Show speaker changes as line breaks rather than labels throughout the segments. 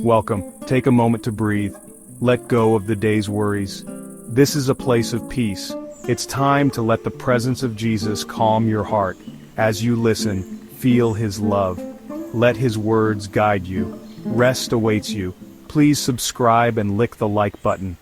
Welcome. Take a moment to breathe. Let go of the day's worries. This is a place of peace. It's time to let the presence of Jesus calm your heart. As you listen, feel His love. Let His words guide you. Rest awaits you. Please subscribe and click the like button.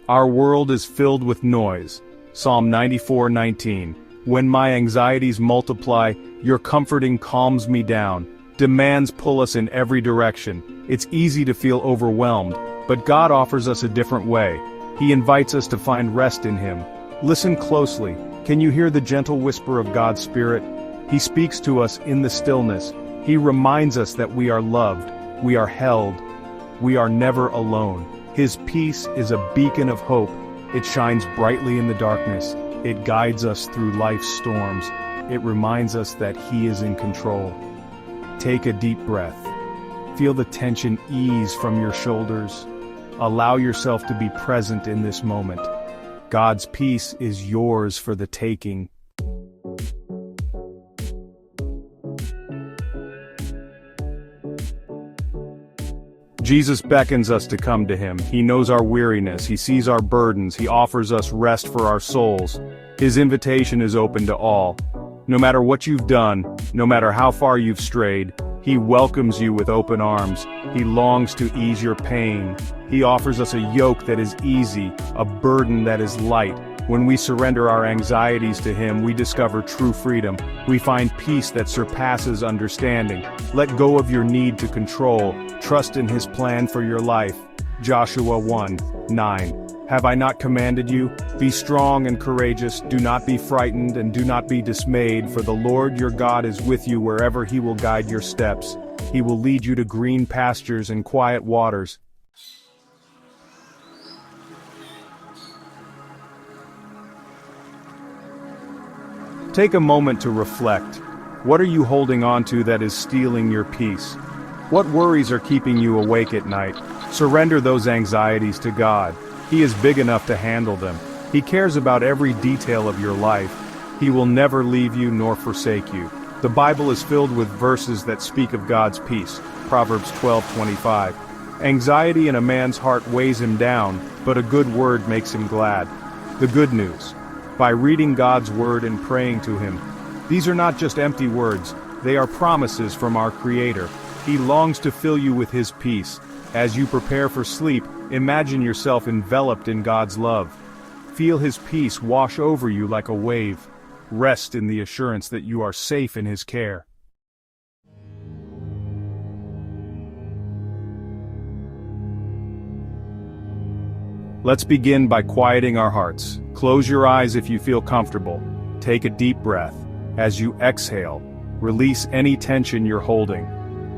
Our world is filled with noise. Psalm 94:19. When my anxieties multiply, your comforting calms me down. Demands pull us in every direction. It's easy to feel overwhelmed, but God offers us a different way. He invites us to find rest in Him. Listen closely. Can you hear the gentle whisper of God's Spirit? He speaks to us in the stillness. He reminds us that we are loved, we are held, we are never alone. His peace is a beacon of hope. It shines brightly in the darkness. It guides us through life's storms. It reminds us that He is in control. Take a deep breath. Feel the tension ease from your shoulders. Allow yourself to be present in this moment. God's peace is yours for the taking. Jesus beckons us to come to Him. He knows our weariness, He sees our burdens, He offers us rest for our souls. His invitation is open to all. No matter what you've done, no matter how far you've strayed, He welcomes you with open arms. He longs to ease your pain. He offers us a yoke that is easy, a burden that is light. When we surrender our anxieties to Him, we discover true freedom. We find peace that surpasses understanding. Let go of your need to control. Trust in His plan for your life. Joshua 1:9. Have I not commanded you? Be strong and courageous. Do not be frightened and do not be dismayed, for the Lord your God is with you wherever He will guide your steps. He will lead you to green pastures and quiet waters. Take a moment to reflect. What are you holding on to that is stealing your peace? What worries are keeping you awake at night? Surrender those anxieties to God. He is big enough to handle them. He cares about every detail of your life. He will never leave you nor forsake you. The Bible is filled with verses that speak of God's peace. Proverbs 12:25. Anxiety in a man's heart weighs him down, but a good word makes him glad. The good news. By reading God's word and praying to Him. These are not just empty words, they are promises from our Creator. He longs to fill you with His peace. As you prepare for sleep, imagine yourself enveloped in God's love. Feel His peace wash over you like a wave. Rest in the assurance that you are safe in His care. Let's begin by quieting our hearts. Close your eyes if you feel comfortable. Take a deep breath. As you exhale, release any tension you're holding.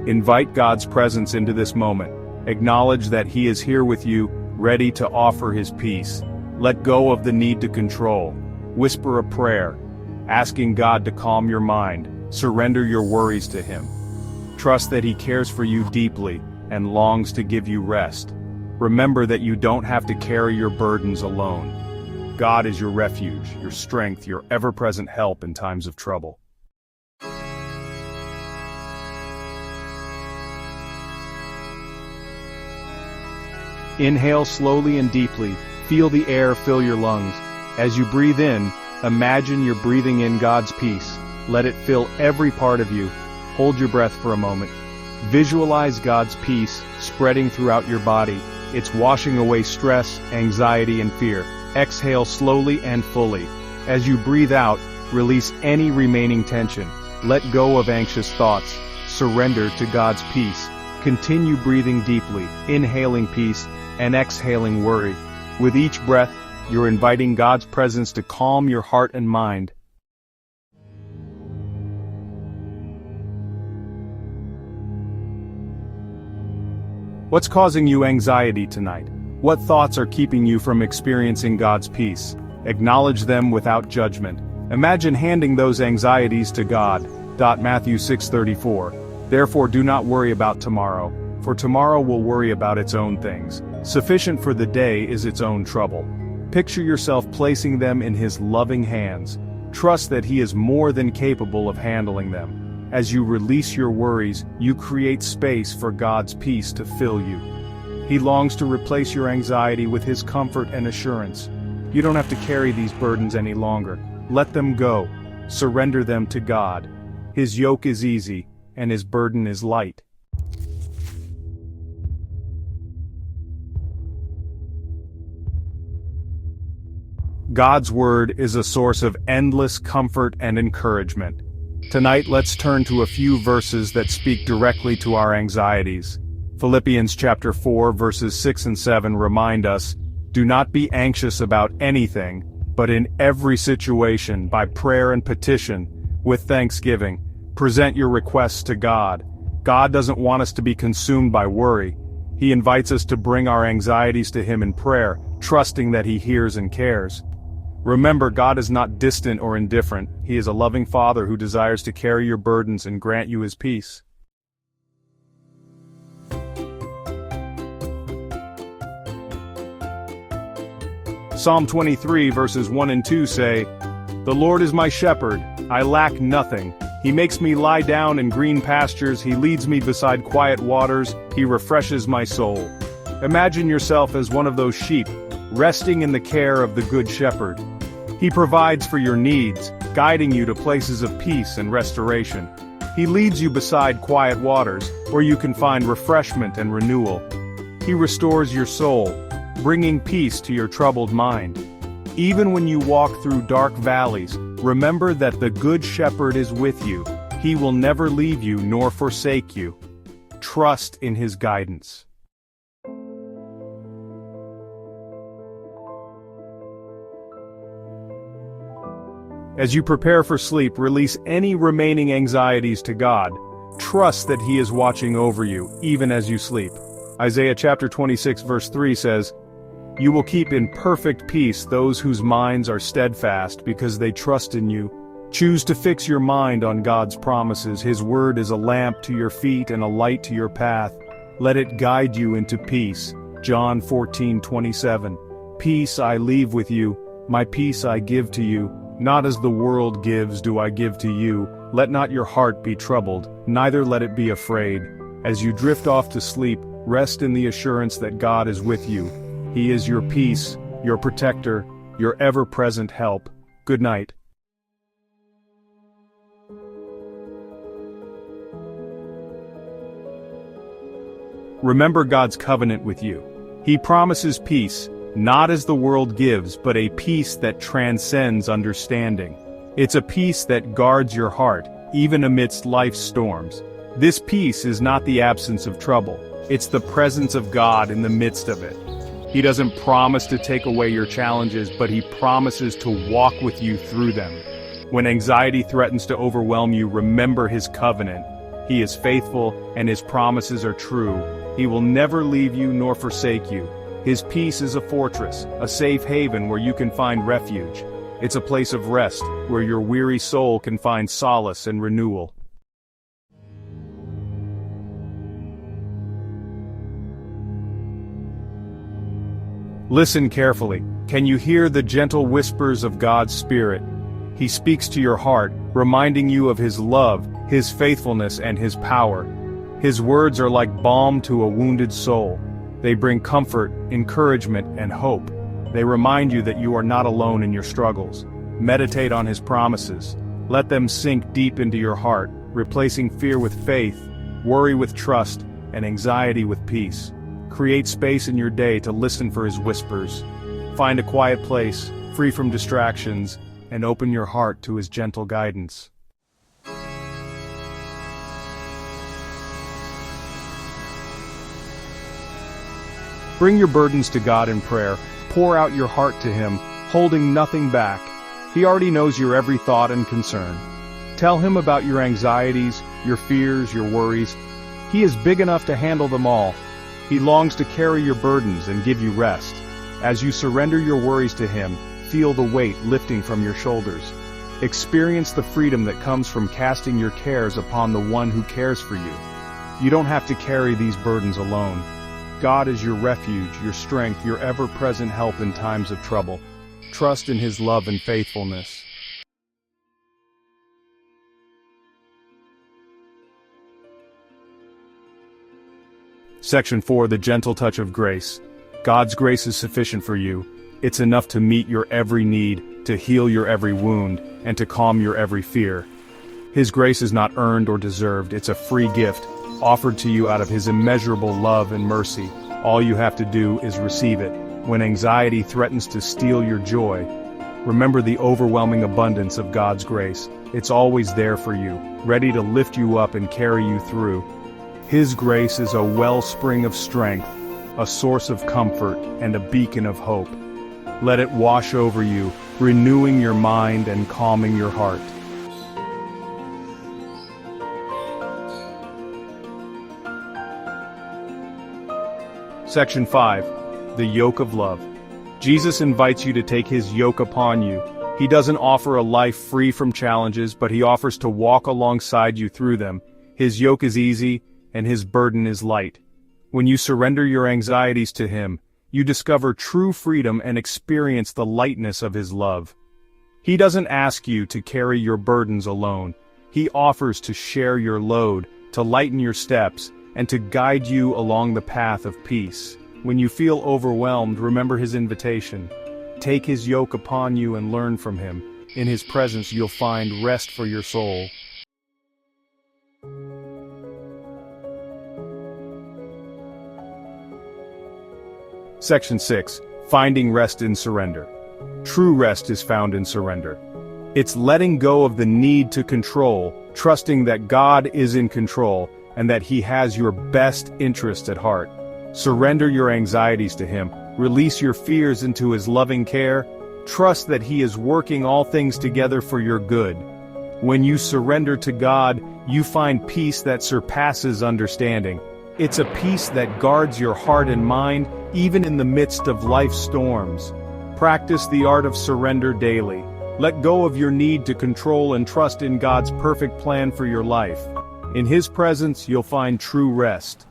Invite God's presence into this moment. Acknowledge that He is here with you, ready to offer His peace. Let go of the need to control. Whisper a prayer, asking God to calm your mind. Surrender your worries to Him. Trust that He cares for you deeply and longs to give you rest. Remember that you don't have to carry your burdens alone. God is your refuge, your strength, your ever-present help in times of trouble. Inhale slowly and deeply. Feel the air fill your lungs. As you breathe in, imagine you're breathing in God's peace. Let it fill every part of you. Hold your breath for a moment. Visualize God's peace spreading throughout your body. It's washing away stress, anxiety, and fear. Exhale slowly and fully. As you breathe out, release any remaining tension. Let go of anxious thoughts. Surrender to God's peace. Continue breathing deeply, inhaling peace, and exhaling worry. With each breath, you're inviting God's presence to calm your heart and mind. What's causing you anxiety tonight? What thoughts are keeping you from experiencing God's peace? Acknowledge them without judgment. Imagine handing those anxieties to God. Matthew 6:34. Therefore do not worry about tomorrow, for tomorrow will worry about its own things. Sufficient for the day is its own trouble. Picture yourself placing them in His loving hands. Trust that He is more than capable of handling them. As you release your worries, you create space for God's peace to fill you. He longs to replace your anxiety with His comfort and assurance. You don't have to carry these burdens any longer. Let them go. Surrender them to God. His yoke is easy, and His burden is light. God's Word is a source of endless comfort and encouragement. Tonight, let's turn to a few verses that speak directly to our anxieties. Philippians chapter 4 verses 6 and 7 remind us, "Do not be anxious about anything, but in every situation, by prayer and petition, with thanksgiving, present your requests to God." God doesn't want us to be consumed by worry. He invites us to bring our anxieties to Him in prayer, trusting that He hears and cares. Remember, God is not distant or indifferent. He is a loving Father who desires to carry your burdens and grant you His peace. Psalm 23 verses 1 and 2 say, "The Lord is my shepherd, I lack nothing. He makes me lie down in green pastures, He leads me beside quiet waters, He refreshes my soul." Imagine yourself as one of those sheep, resting in the care of the Good Shepherd. He provides for your needs, guiding you to places of peace and restoration. He leads you beside quiet waters, where you can find refreshment and renewal. He restores your soul, bringing peace to your troubled mind. Even when you walk through dark valleys, remember that the Good Shepherd is with you. He will never leave you nor forsake you. Trust in His guidance. As you prepare for sleep, release any remaining anxieties to God. Trust that He is watching over you, even as you sleep. Isaiah chapter 26 verse 3 says, "You will keep in perfect peace those whose minds are steadfast because they trust in you." Choose to fix your mind on God's promises. His word is a lamp to your feet and a light to your path. Let it guide you into peace. John 14:27. "Peace I leave with you, my peace I give to you. Not as the world gives do I give to you. Let not your heart be troubled, neither let it be afraid." As you drift off to sleep, rest in the assurance that God is with you. He is your peace, your protector, your ever-present help. Good night. Remember God's covenant with you. He promises peace, not as the world gives, but a peace that transcends understanding. It's a peace that guards your heart, even amidst life's storms. This peace is not the absence of trouble. It's the presence of God in the midst of it. He doesn't promise to take away your challenges, but He promises to walk with you through them. When anxiety threatens to overwhelm you, remember His covenant. He is faithful, and His promises are true. He will never leave you nor forsake you. His peace is a fortress, a safe haven where you can find refuge. It's a place of rest, where your weary soul can find solace and renewal. Listen carefully. Can you hear the gentle whispers of God's Spirit? He speaks to your heart, reminding you of His love, His faithfulness, and His power. His words are like balm to a wounded soul. They bring comfort, encouragement, and hope. They remind you that you are not alone in your struggles. Meditate on His promises. Let them sink deep into your heart, replacing fear with faith, worry with trust, and anxiety with peace. Create space in your day to listen for His whispers. Find a quiet place, free from distractions, and open your heart to His gentle guidance. Bring your burdens to God in prayer. Pour out your heart to Him, holding nothing back. He already knows your every thought and concern. Tell Him about your anxieties, your fears, your worries. He is big enough to handle them all. He longs to carry your burdens and give you rest. As you surrender your worries to Him, feel the weight lifting from your shoulders. Experience the freedom that comes from casting your cares upon the One who cares for you. You don't have to carry these burdens alone. God is your refuge, your strength, your ever-present help in times of trouble. Trust in His love and faithfulness. Section 4. The gentle touch of grace. God's grace is sufficient for you. It's enough to meet your every need, to heal your every wound, and to calm your every fear. His grace is not earned or deserved, it's a free gift, offered to you out of His immeasurable love and mercy. All you have to do is receive it. When anxiety threatens to steal your joy, remember the overwhelming abundance of God's grace. It's always there for you, ready to lift you up and carry you through. His grace is a wellspring of strength, a source of comfort, and a beacon of hope. Let it wash over you, renewing your mind and calming your heart. Section 5. The yoke of love. Jesus invites you to take His yoke upon you. He doesn't offer a life free from challenges, but He offers to walk alongside you through them. His yoke is easy, and His burden is light. When you surrender your anxieties to Him, you discover true freedom and experience the lightness of His love. He doesn't ask you to carry your burdens alone. He offers to share your load, to lighten your steps, and to guide you along the path of peace. When you feel overwhelmed, remember His invitation. Take His yoke upon you and learn from Him. In His presence you'll find rest for your soul. Section 6. Finding rest in surrender. True rest is found in surrender. It's letting go of the need to control, trusting that God is in control, and that He has your best interest at heart. Surrender your anxieties to Him, release your fears into His loving care, trust that He is working all things together for your good. When you surrender to God, you find peace that surpasses understanding. It's a peace that guards your heart and mind, even in the midst of life's storms. Practice the art of surrender daily. Let go of your need to control and trust in God's perfect plan for your life. In His presence, you'll find true rest.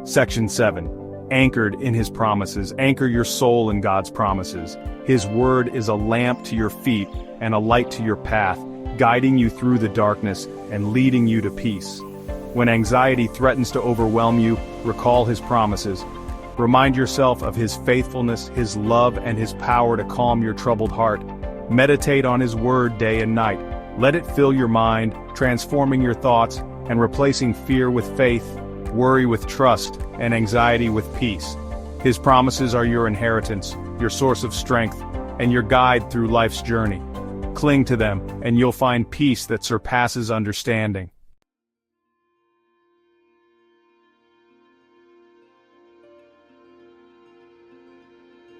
Section 7. Anchored in His promises. Anchor your soul in God's promises. His word is a lamp to your feet and a light to your path, guiding you through the darkness and leading you to peace. When anxiety threatens to overwhelm you, recall His promises. Remind yourself of His faithfulness, His love, and His power to calm your troubled heart. Meditate on His word day and night. Let it fill your mind, transforming your thoughts and replacing fear with faith, worry with trust, and anxiety with peace. His promises are your inheritance, your source of strength, and your guide through life's journey. Cling to them, and you'll find peace that surpasses understanding.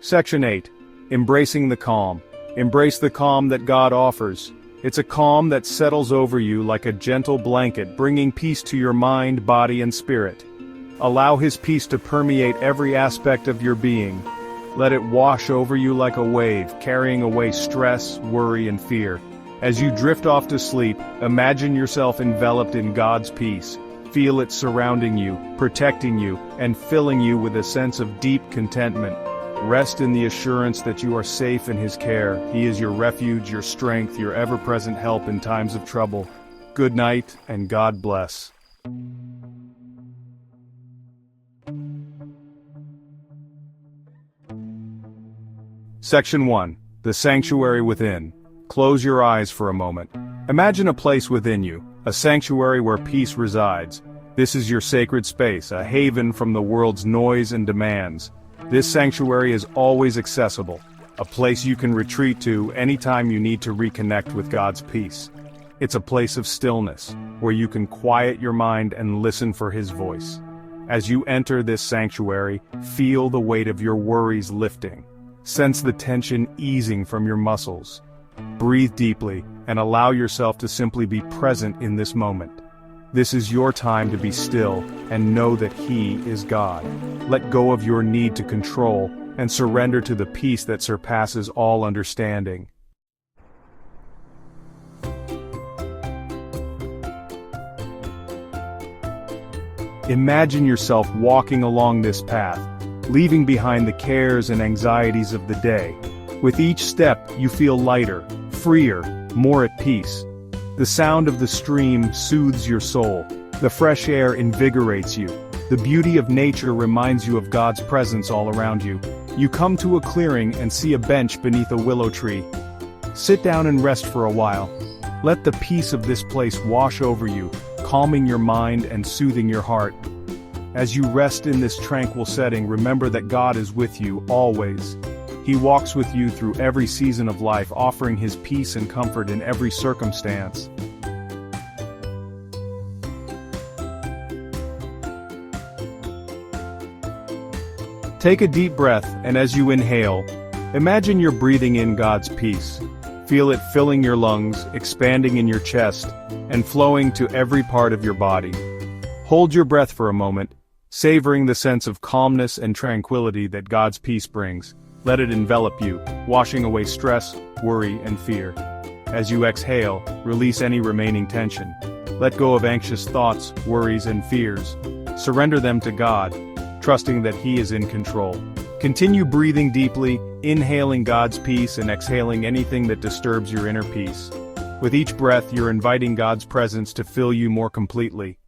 Section 8. Embracing the calm. Embrace the calm that God offers. It's a calm that settles over you like a gentle blanket, bringing peace to your mind, body, and spirit. Allow His peace to permeate every aspect of your being. Let it wash over you like a wave, carrying away stress, worry, and fear. As you drift off to sleep, imagine yourself enveloped in God's peace. Feel it surrounding you, protecting you, and filling you with a sense of deep contentment. Rest in the assurance that you are safe in His care. He is your refuge, your strength, your ever-present help in times of trouble. Good night, and God bless. Section 1. The Sanctuary Within. Close your eyes for a moment. Imagine a place within you, a sanctuary where peace resides. This is your sacred space, a haven from the world's noise and demands. This sanctuary is always accessible, a place you can retreat to anytime you need to reconnect with God's peace. It's a place of stillness, where you can quiet your mind and listen for His voice. As you enter this sanctuary, feel the weight of your worries lifting. Sense the tension easing from your muscles. Breathe deeply and allow yourself to simply be present in this moment. This is your time to be still and know that He is God. Let go of your need to control and surrender to the peace that surpasses all understanding. Imagine yourself walking along this path, leaving behind the cares and anxieties of the day. With each step, you feel lighter, freer, more at peace. The sound of the stream soothes your soul. The fresh air invigorates you. The beauty of nature reminds you of God's presence all around you. You come to a clearing and see a bench beneath a willow tree. Sit down and rest for a while. Let the peace of this place wash over you, calming your mind and soothing your heart. As you rest in this tranquil setting, remember that God is with you always. He walks with you through every season of life, offering His peace and comfort in every circumstance. Take a deep breath, and as you inhale, imagine you're breathing in God's peace. Feel it filling your lungs, expanding in your chest, and flowing to every part of your body. Hold your breath for a moment, savoring the sense of calmness and tranquility that God's peace brings. Let it envelop you, washing away stress, worry, and fear. As you exhale, release any remaining tension. Let go of anxious thoughts, worries, and fears. Surrender them to God, trusting that He is in control. Continue breathing deeply, inhaling God's peace and exhaling anything that disturbs your inner peace. With each breath, you're inviting God's presence to fill you more completely.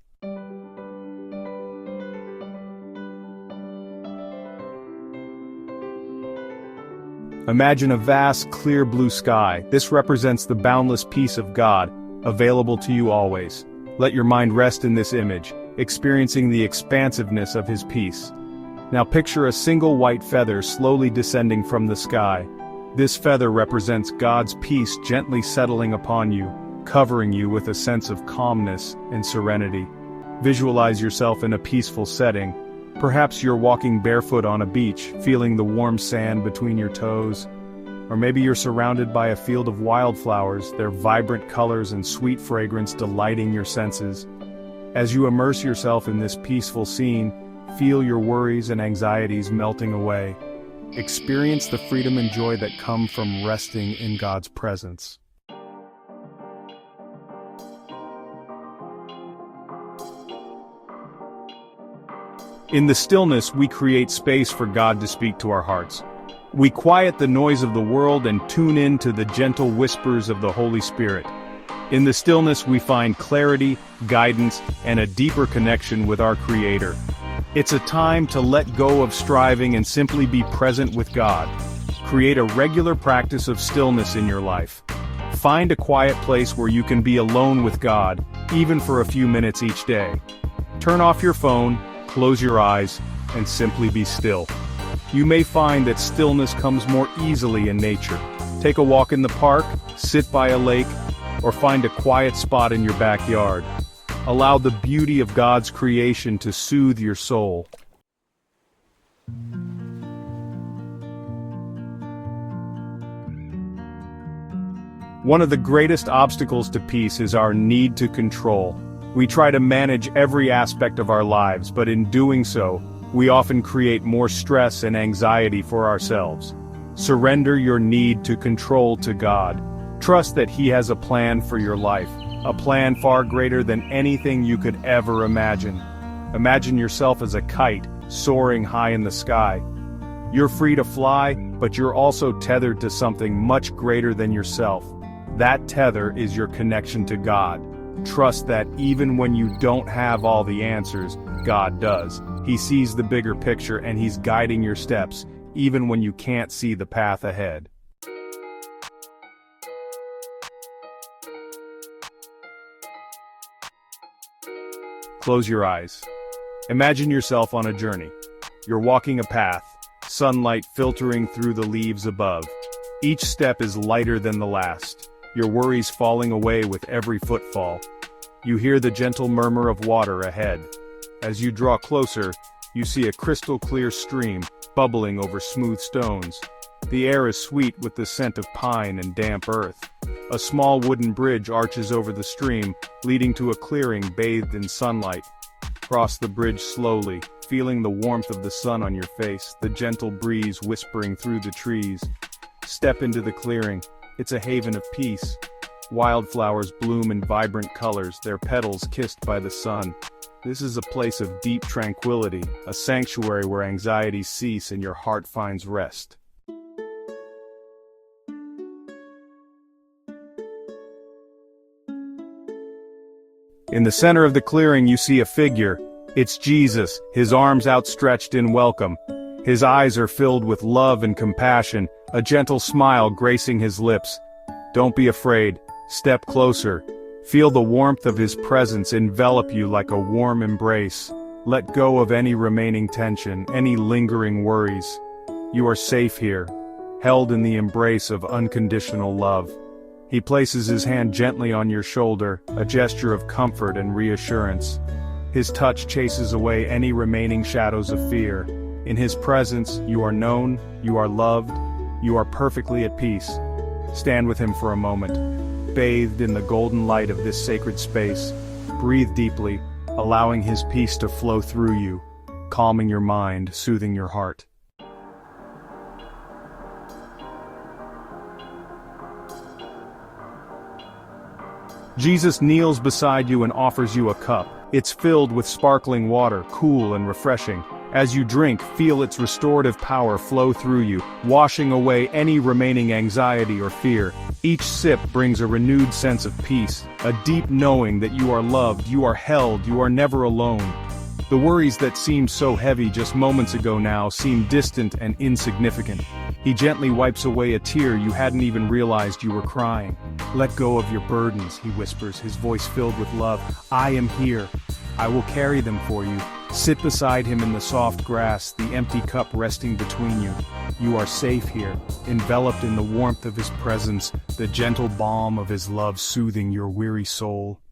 Imagine a vast, clear blue sky. This represents the boundless peace of God, available to you always. Let your mind rest in this image, experiencing the expansiveness of His peace. Now picture a single white feather slowly descending from the sky. This feather represents God's peace gently settling upon you, covering you with a sense of calmness and serenity. Visualize yourself in a peaceful setting. Perhaps you're walking barefoot on a beach, feeling the warm sand between your toes. Or maybe you're surrounded by a field of wildflowers, their vibrant colors and sweet fragrance delighting your senses. As you immerse yourself in this peaceful scene, feel your worries and anxieties melting away. Experience the freedom and joy that come from resting in God's presence. In the stillness, we create space for God to speak to our hearts. We quiet the noise of the world and tune in to the gentle whispers of the Holy Spirit. In the stillness, we find clarity, guidance, and a deeper connection with our Creator. It's a time to let go of striving and simply be present with God. Create a regular practice of stillness in your life. Find a quiet place where you can be alone with God, even for a few minutes each day. Turn off your phone, close your eyes, and simply be still. You may find that stillness comes more easily in nature. Take a walk in the park, sit by a lake, or find a quiet spot in your backyard. Allow the beauty of God's creation to soothe your soul. One of the greatest obstacles to peace is our need to control. We try to manage every aspect of our lives, but in doing so, we often create more stress and anxiety for ourselves. Surrender your need to control to God. Trust that He has a plan for your life, a plan far greater than anything you could ever imagine. Imagine yourself as a kite, soaring high in the sky. You're free to fly, but you're also tethered to something much greater than yourself. That tether is your connection to God. Trust that even when you don't have all the answers, God does. He sees the bigger picture and He's guiding your steps, even when you can't see the path ahead. Close your eyes. Imagine yourself on a journey. You're walking a path, sunlight filtering through the leaves above. Each step is lighter than the last, your worries falling away with every footfall. You hear the gentle murmur of water ahead. As you draw closer, you see a crystal clear stream bubbling over smooth stones. The air is sweet with the scent of pine and damp earth. A small wooden bridge arches over the stream, leading to a clearing bathed in sunlight. Cross the bridge slowly, feeling the warmth of the sun on your face, the gentle breeze whispering through the trees. Step into the clearing. It's a haven of peace. Wildflowers bloom in vibrant colors, their petals kissed by the sun. This is a place of deep tranquility, a sanctuary where anxieties cease and your heart finds rest. In the center of the clearing you see a figure. It's Jesus, his arms outstretched in welcome. His eyes are filled with love and compassion, a gentle smile gracing his lips. Don't be afraid. Step closer. Feel the warmth of his presence envelop you like a warm embrace. Let go of any remaining tension, any lingering worries. You are safe here, held in the embrace of unconditional love. He places his hand gently on your shoulder, a gesture of comfort and reassurance. His touch chases away any remaining shadows of fear. In his presence, you are known, you are loved, you are perfectly at peace. Stand with him for a moment, bathed in the golden light of this sacred space. Breathe deeply, allowing his peace to flow through you, calming your mind, soothing your heart. Jesus kneels beside you and offers you a cup. It's filled with sparkling water, cool and refreshing. As you drink, feel its restorative power flow through you, washing away any remaining anxiety or fear. Each sip brings a renewed sense of peace, a deep knowing that you are loved, you are held, you are never alone. The worries that seemed so heavy just moments ago now seem distant and insignificant. He gently wipes away a tear you hadn't even realized you were crying. Let go of your burdens, he whispers, his voice filled with love. I am here. I will carry them for you. Sit beside him in the soft grass, the empty cup resting between you. You are safe here, enveloped in the warmth of his presence, the gentle balm of his love soothing your weary soul.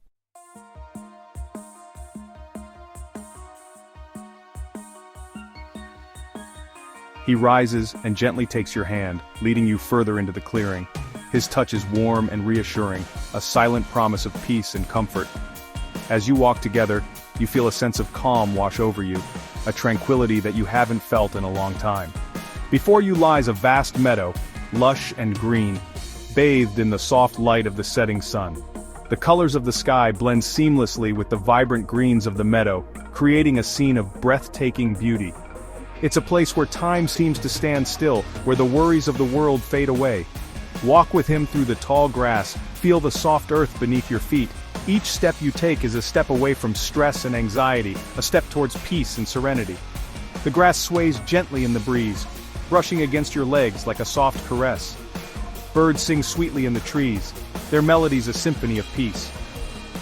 He rises and gently takes your hand, leading you further into the clearing. His touch is warm and reassuring, a silent promise of peace and comfort. As you walk together, you feel a sense of calm wash over you, a tranquility that you haven't felt in a long time. Before you lies a vast meadow, lush and green, bathed in the soft light of the setting sun. The colors of the sky blend seamlessly with the vibrant greens of the meadow, creating a scene of breathtaking beauty. It's a place where time seems to stand still, where the worries of the world fade away. Walk with him through the tall grass, feel the soft earth beneath your feet. Each step you take is a step away from stress and anxiety, a step towards peace and serenity. The grass sways gently in the breeze, brushing against your legs like a soft caress. Birds sing sweetly in the trees, their melodies a symphony of peace.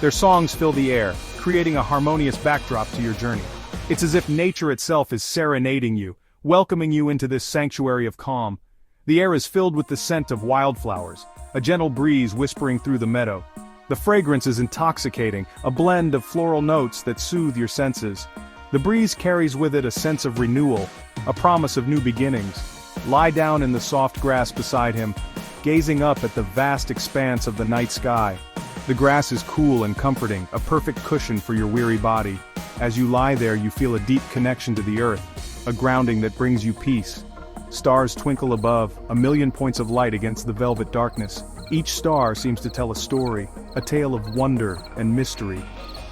Their songs fill the air, creating a harmonious backdrop to your journey. It's as if nature itself is serenading you, welcoming you into this sanctuary of calm. The air is filled with the scent of wildflowers, a gentle breeze whispering through the meadow. The fragrance is intoxicating, a blend of floral notes that soothe your senses. The breeze carries with it a sense of renewal, a promise of new beginnings. Lie down in the soft grass beside him, gazing up at the vast expanse of the night sky. The grass is cool and comforting, a perfect cushion for your weary body. As you lie there, you feel a deep connection to the earth, a grounding that brings you peace. Stars twinkle above, a million points of light against the velvet darkness. Each star seems to tell a story, a tale of wonder and mystery.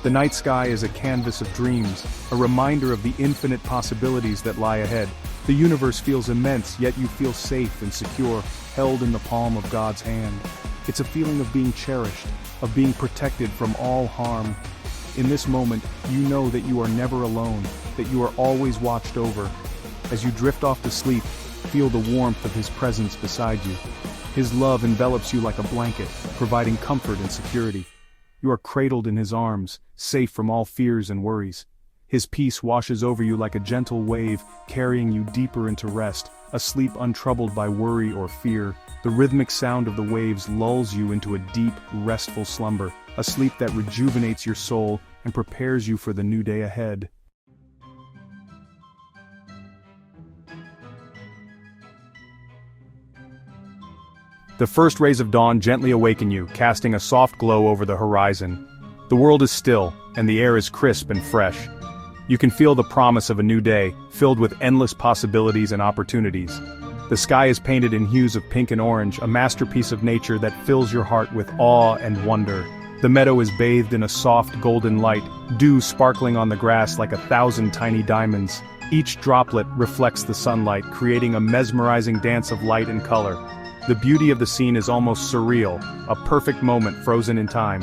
The night sky is a canvas of dreams, a reminder of the infinite possibilities that lie ahead. The universe feels immense, yet you feel safe and secure, held in the palm of God's hand. It's a feeling of being cherished, of being protected from all harm. In this moment, you know that you are never alone, that you are always watched over. As you drift off to sleep, feel the warmth of his presence beside you. His love envelops you like a blanket, providing comfort and security. You are cradled in his arms, safe from all fears and worries. His peace washes over you like a gentle wave, carrying you deeper into rest, a sleep untroubled by worry or fear. The rhythmic sound of the waves lulls you into a deep, restful slumber, a sleep that rejuvenates your soul and prepares you for the new day ahead. The first rays of dawn gently awaken you, casting a soft glow over the horizon. The world is still, and the air is crisp and fresh. You can feel the promise of a new day, filled with endless possibilities and opportunities. The sky is painted in hues of pink and orange, a masterpiece of nature that fills your heart with awe and wonder. The meadow is bathed in a soft golden light, dew sparkling on the grass like 1,000 tiny diamonds. Each droplet reflects the sunlight, creating a mesmerizing dance of light and color. The beauty of the scene is almost surreal, a perfect moment frozen in time.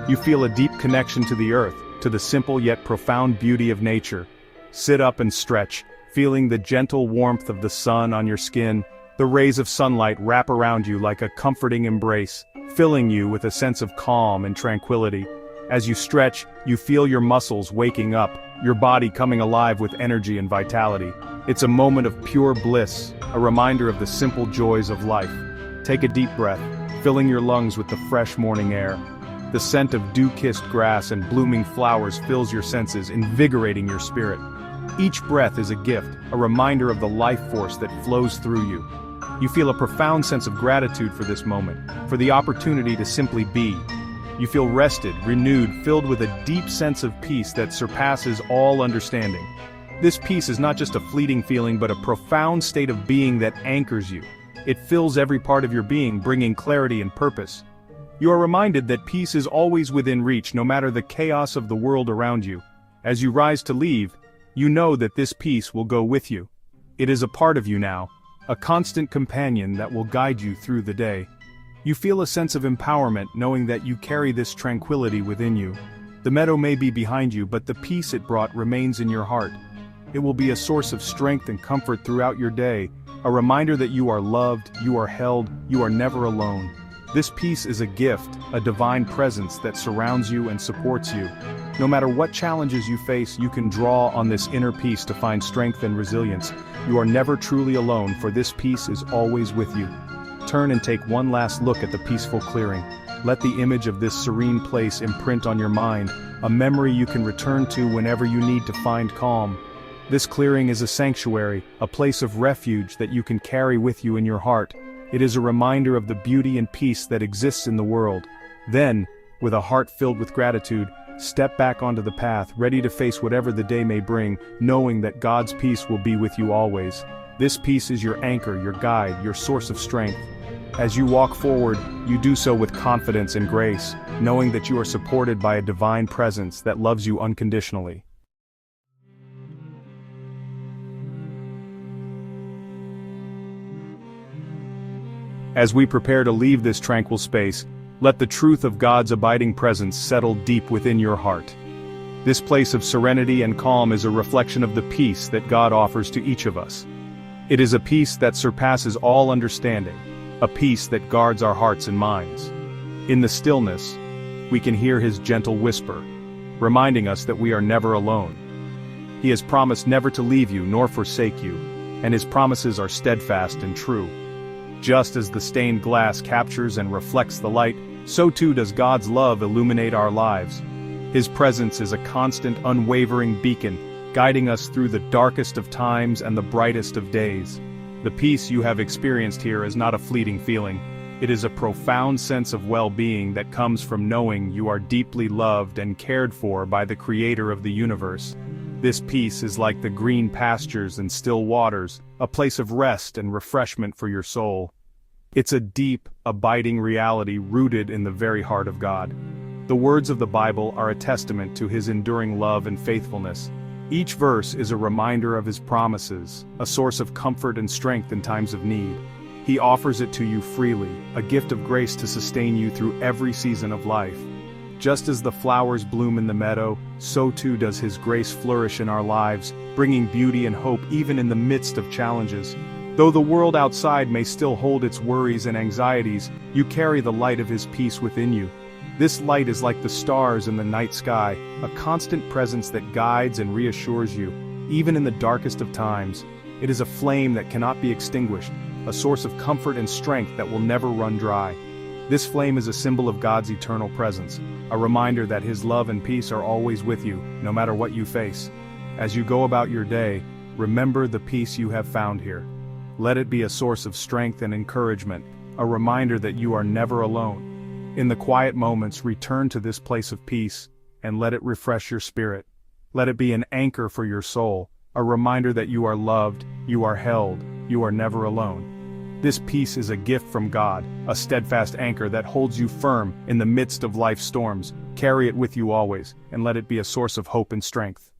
You feel a deep connection to the earth, to the simple yet profound beauty of nature. Sit up and stretch, feeling the gentle warmth of the sun on your skin. The rays of sunlight wrap around you like a comforting embrace, filling you with a sense of calm and tranquility. As you stretch, you feel your muscles waking up, your body coming alive with energy and vitality. It's a moment of pure bliss, a reminder of the simple joys of life. Take a deep breath, filling your lungs with the fresh morning air. The scent of dew-kissed grass and blooming flowers fills your senses, invigorating your spirit. Each breath is a gift, a reminder of the life force that flows through you. You feel a profound sense of gratitude for this moment, for the opportunity to simply be. You feel rested, renewed, filled with a deep sense of peace that surpasses all understanding. This peace is not just a fleeting feeling but a profound state of being that anchors you. It fills every part of your being, bringing clarity and purpose. You are reminded that peace is always within reach, no matter the chaos of the world around you. As you rise to leave, you know that this peace will go with you. It is a part of you now, a constant companion that will guide you through the day. You feel a sense of empowerment knowing that you carry this tranquility within you. The meadow may be behind you, but the peace it brought remains in your heart. It will be a source of strength and comfort throughout your day, a reminder that you are loved, you are held, you are never alone. This peace is a gift, a divine presence that surrounds you and supports you. No matter what challenges you face, you can draw on this inner peace to find strength and resilience. You are never truly alone, for this peace is always with you. Turn and take one last look at the peaceful clearing. Let the image of this serene place imprint on your mind, a memory you can return to whenever you need to find calm. This clearing is a sanctuary, a place of refuge that you can carry with you in your heart. It is a reminder of the beauty and peace that exists in the world. Then, with a heart filled with gratitude, step back onto the path, ready to face whatever the day may bring, knowing that God's peace will be with you always. This peace is your anchor, your guide, your source of strength. As you walk forward, you do so with confidence and grace, knowing that you are supported by a divine presence that loves you unconditionally. As we prepare to leave this tranquil space, let the truth of God's abiding presence settle deep within your heart. This place of serenity and calm is a reflection of the peace that God offers to each of us. It is a peace that surpasses all understanding, a peace that guards our hearts and minds. In the stillness, we can hear His gentle whisper, reminding us that we are never alone. He has promised never to leave you nor forsake you, and His promises are steadfast and true. Just as the stained glass captures and reflects the light, so too does God's love illuminate our lives. His presence is a constant, unwavering beacon, guiding us through the darkest of times and the brightest of days. The peace you have experienced here is not a fleeting feeling. It is a profound sense of well-being that comes from knowing you are deeply loved and cared for by the Creator of the universe. This peace is like the green pastures and still waters, a place of rest and refreshment for your soul. It's a deep, abiding reality rooted in the very heart of God. The words of the Bible are a testament to His enduring love and faithfulness. Each verse is a reminder of His promises, a source of comfort and strength in times of need. He offers it to you freely, a gift of grace to sustain you through every season of life. Just as the flowers bloom in the meadow, so too does His grace flourish in our lives, bringing beauty and hope even in the midst of challenges. Though the world outside may still hold its worries and anxieties, you carry the light of His peace within you. This light is like the stars in the night sky, a constant presence that guides and reassures you, even in the darkest of times. It is a flame that cannot be extinguished, a source of comfort and strength that will never run dry. This flame is a symbol of God's eternal presence, a reminder that His love and peace are always with you, no matter what you face. As you go about your day, remember the peace you have found here. Let it be a source of strength and encouragement, a reminder that you are never alone. In the quiet moments, return to this place of peace, and let it refresh your spirit. Let it be an anchor for your soul, a reminder that you are loved, you are held, you are never alone. This peace is a gift from God, a steadfast anchor that holds you firm in the midst of life's storms. Carry it with you always, and let it be a source of hope and strength.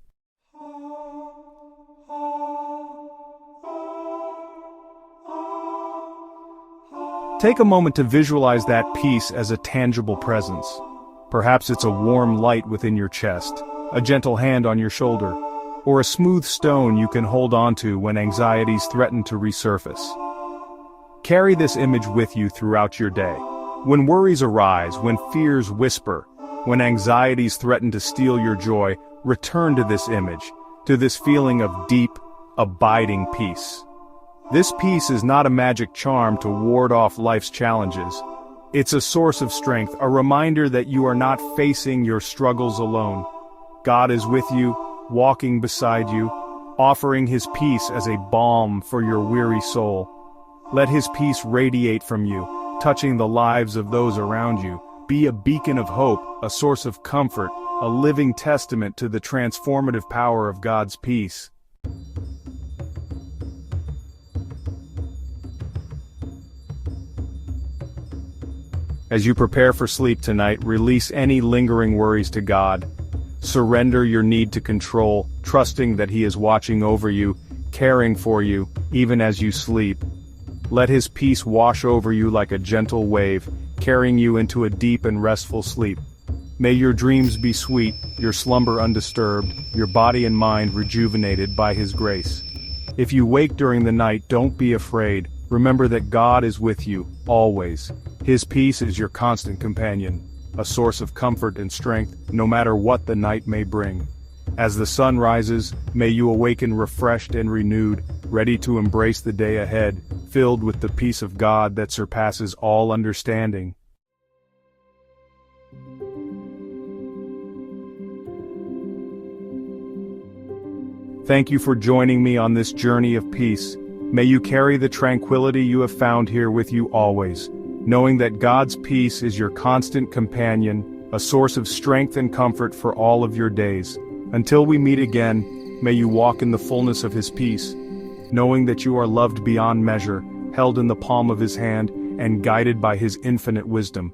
Take a moment to visualize that peace as a tangible presence. Perhaps it's a warm light within your chest, a gentle hand on your shoulder, or a smooth stone you can hold onto when anxieties threaten to resurface. Carry this image with you throughout your day. When worries arise, when fears whisper, when anxieties threaten to steal your joy, return to this image, to this feeling of deep, abiding peace. This peace is not a magic charm to ward off life's challenges. It's a source of strength, a reminder that you are not facing your struggles alone. God is with you, walking beside you, offering His peace as a balm for your weary soul. Let His peace radiate from you, touching the lives of those around you. Be a beacon of hope, a source of comfort, a living testament to the transformative power of God's peace. As you prepare for sleep tonight, release any lingering worries to God. Surrender your need to control, trusting that He is watching over you, caring for you, even as you sleep. Let His peace wash over you like a gentle wave, carrying you into a deep and restful sleep. May your dreams be sweet, your slumber undisturbed, your body and mind rejuvenated by His grace. If you wake during the night, don't be afraid. Remember that God is with you, always. His peace is your constant companion, a source of comfort and strength, no matter what the night may bring. As the sun rises, may you awaken refreshed and renewed, ready to embrace the day ahead, filled with the peace of God that surpasses all understanding. Thank you for joining me on this journey of peace. May you carry the tranquility you have found here with you always, knowing that God's peace is your constant companion, a source of strength and comfort for all of your days. Until we meet again, may you walk in the fullness of His peace, knowing that you are loved beyond measure, held in the palm of His hand, and guided by His infinite wisdom.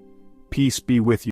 Peace be with you.